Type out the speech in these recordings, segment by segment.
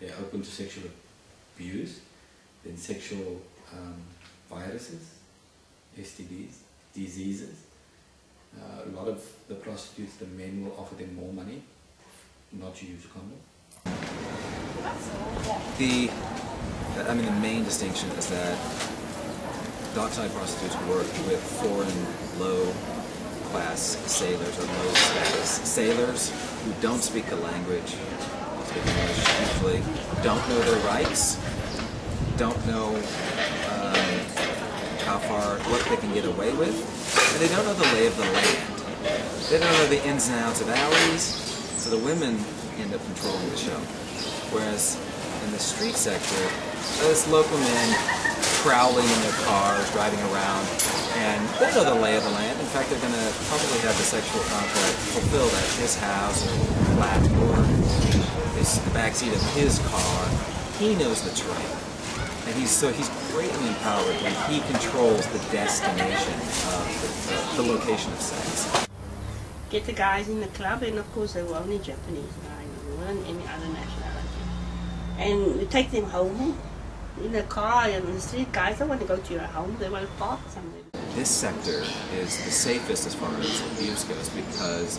they're open to sexual abuse, then sexual viruses, STDs, diseases. A lot of the prostitutes, the men will offer them more money not to use a condom. The main distinction is that dockside prostitutes work with foreign low-class sailors or low-status sailors who don't speak the language, speak English, usually don't know their rights, don't know what they can get away with, and they don't know the lay of the land. They don't know the ins and outs of alleys, so the women end up controlling the show. Whereas in the street sector, there's local men prowling in their cars, driving around, and they know the lay of the land. In fact, they're going to probably have the sexual contract fulfilled at his house or flat or the backseat of his car. He knows the terrain. And he's greatly empowered when he controls the destination of the location of sex. Get the guys in the club, and of course they were only Japanese guys, they weren't any other nationality. And we take them home in the car, and the street guys don't want to go to your home, they want to park somewhere. This sector is the safest as far as abuse goes because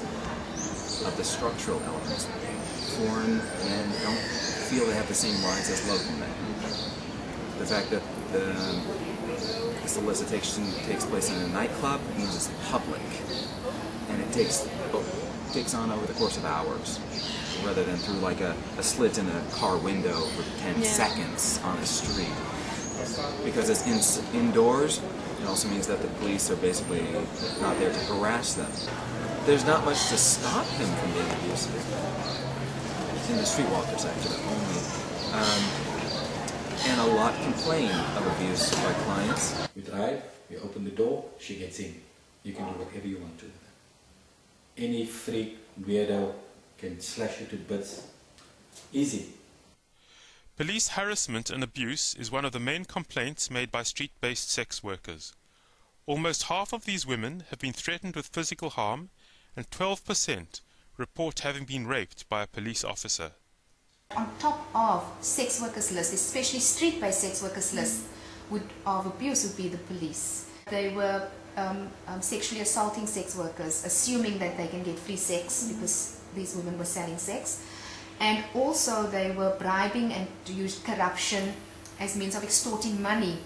of the structural elements. Foreign men don't feel they have the same rights as local men. The fact that the solicitation takes place in a nightclub means it's public, and it takes on over the course of hours, rather than through like a slit in a car window for 10 seconds on a street. Because it's indoors, it also means that the police are basically not there to harass them. There's not much to stop him from being abusive. It's in the streetwalker sector only. And a lot complain of abuse by clients. We drive, we open the door, she gets in. You can do whatever you want to. Any freak, weirdo can slash you to bits. Easy. Police harassment and abuse is one of the main complaints made by street-based sex workers. Almost half of these women have been threatened with physical harm, and 12% report having been raped by a police officer. On top of sex workers list, especially street-based sex workers list of abuse would be the police. They were sexually assaulting sex workers, assuming that they can get free sex because these women were selling sex. And also they were bribing and used corruption as means of extorting money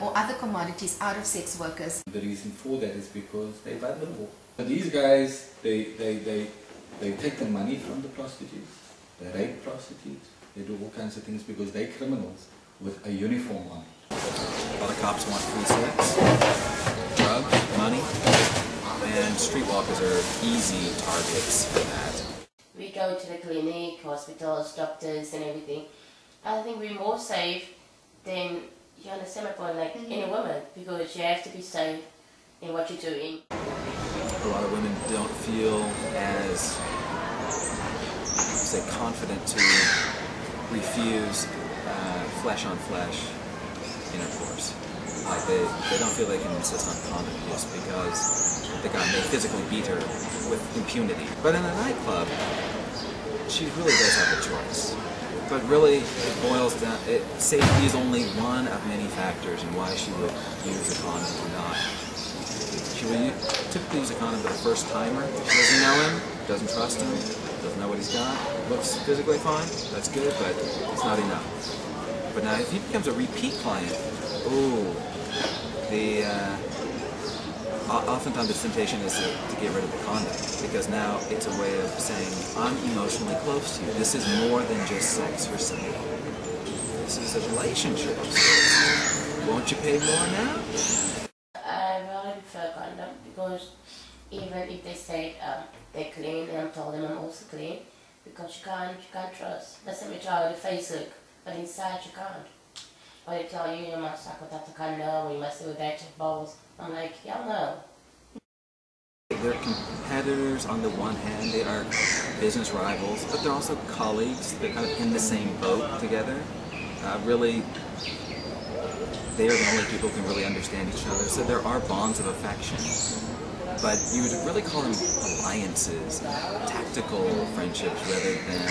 or other commodities out of sex workers. The reason for that is because they're vulnerable. These guys, they take the money from the prostitutes. They rape prostitutes, they do all kinds of things because they're criminals with a uniform on. A lot of cops want free sex, drugs, money, and streetwalkers are easy targets for that. We go to the clinic, hospitals, doctors and everything. I think we're more safe than, you understand my point, like any woman, because you have to be safe in what you're doing. A lot of women don't feel as confident to refuse flesh-on-flesh intercourse. Like they don't feel they can insist on condom use because the guy may physically beat her with impunity. But in a nightclub, she really does have a choice. But really, it boils down, safety is only one of many factors in why she would use a condom or not. She would typically use a condom for the first timer. She doesn't know him, doesn't trust him, doesn't know what he's got, looks physically fine, that's good, but it's not enough. But now if he becomes a repeat client, oftentimes the temptation is to get rid of the condom, because now it's a way of saying, I'm emotionally close to you. This is more than just sex for sale. This is a relationship. Won't you pay more now? I really prefer condom because even if they say they're clean, and I'm told them I'm also clean, because you can't trust. That's what we try with the face look, but inside you can't. Or they tell you, you must suck without the condom, or you must do with active balls. I'm like, y'all know. They're competitors on the one hand, they are business rivals, but they're also colleagues. They're kind of in the same boat together. Really, they are the only people who can really understand each other, so there are bonds of affection. But you would really call them alliances, tactical friendships, rather than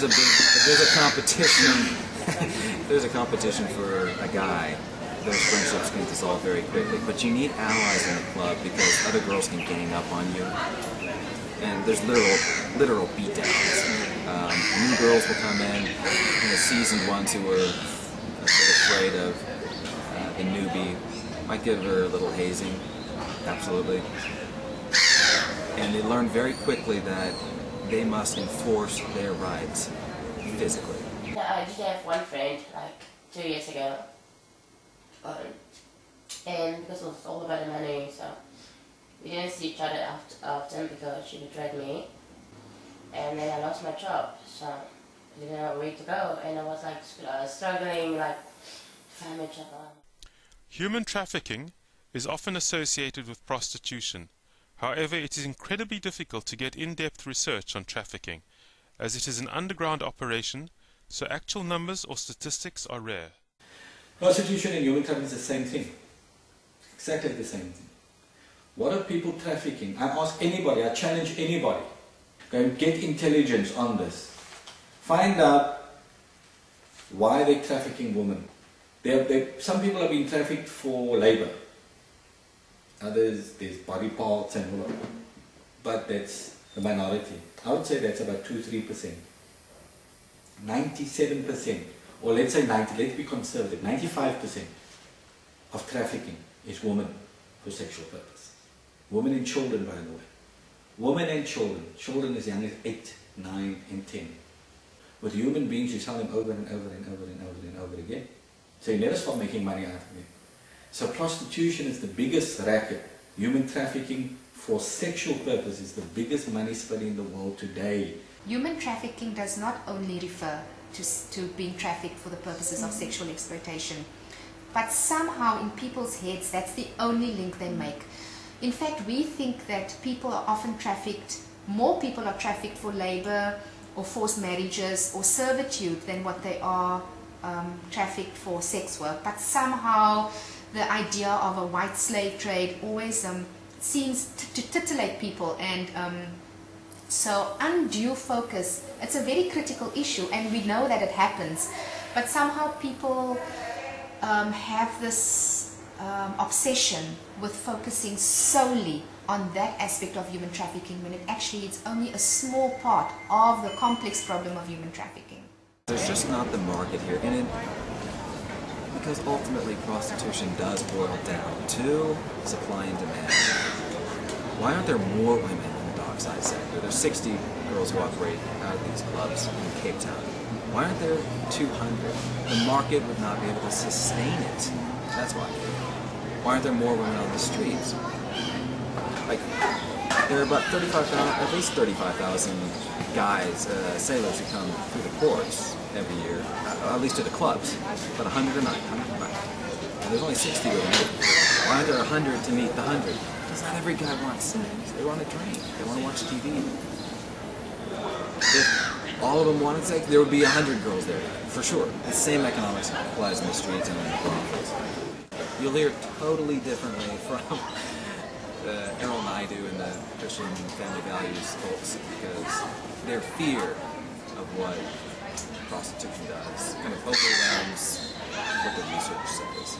if there's a competition, if there's a competition for a guy, those friendships can dissolve very quickly. But you need allies in the club because other girls can gang up on you, and there's literal beatdowns. New girls will come in, seasoned ones who are a bit afraid of the newbie, might give her a little hazing, absolutely. And they learn very quickly that they must enforce their rights physically. I did have one friend like 2 years ago, and because it was all about the money, so we didn't see each other often because she betrayed me, and then I lost my job, so I didn't know where to go, and I was like struggling like to find my job. Human trafficking is often associated with prostitution. However, it is incredibly difficult to get in-depth research on trafficking, as it is an underground operation, so actual numbers or statistics are rare. Prostitution and human trafficking is the same thing. Exactly the same thing. What are people trafficking? I ask anybody, I challenge anybody. Go and get intelligence on this. Find out why they're trafficking women. Some people are being trafficked for labor. Others, there's body parts and all of that. But that's the minority. I would say that's about 2-3%. 97%, or let's say 90, let's be conservative, 95% of trafficking is women for sexual purposes. Women and children, by the way. Women and children as young as 8, 9 and 10. With human beings, you sell them over and over and over and over and over again. So you never stop making money out of them. So prostitution is the biggest racket. Human trafficking for sexual purposes is the biggest money spinner in the world today. Human trafficking does not only refer to being trafficked for the purposes of sexual exploitation, but somehow in people's heads that's the only link they make. In fact, we think that people are often trafficked, more people are trafficked for labor or forced marriages or servitude than what they are trafficked for sex work. But somehow the idea of a white slave trade always seems to titillate people, and so undue focus, it's a very critical issue, and we know that it happens, but somehow people have this obsession with focusing solely on that aspect of human trafficking when it actually is only a small part of the complex problem of human trafficking. There's just not the market here, and because ultimately prostitution does boil down to supply and demand. Why aren't there more women in the dockside sector? There's 60 girls who operate out of these clubs in Cape Town. Why aren't there 200? The market would not be able to sustain it. That's why. Why aren't there more women on the streets? Like, there are about 35,000, at least 35,000 guys, sailors who come through the ports every year, at least to the clubs, but 100 a night, 100 a night. And there's only 60 women. Why aren't there 100 to meet the 100? Because not every guy wants sex. They want to drink. They want to watch TV. If all of them wanted sex, there would be 100 girls there, for sure. The same economics applies in the streets and in the brothels. You'll hear totally differently from Errol Naidu and the Christian family values folks, because their fear of what prostitution does kind of overwhelms what the research says.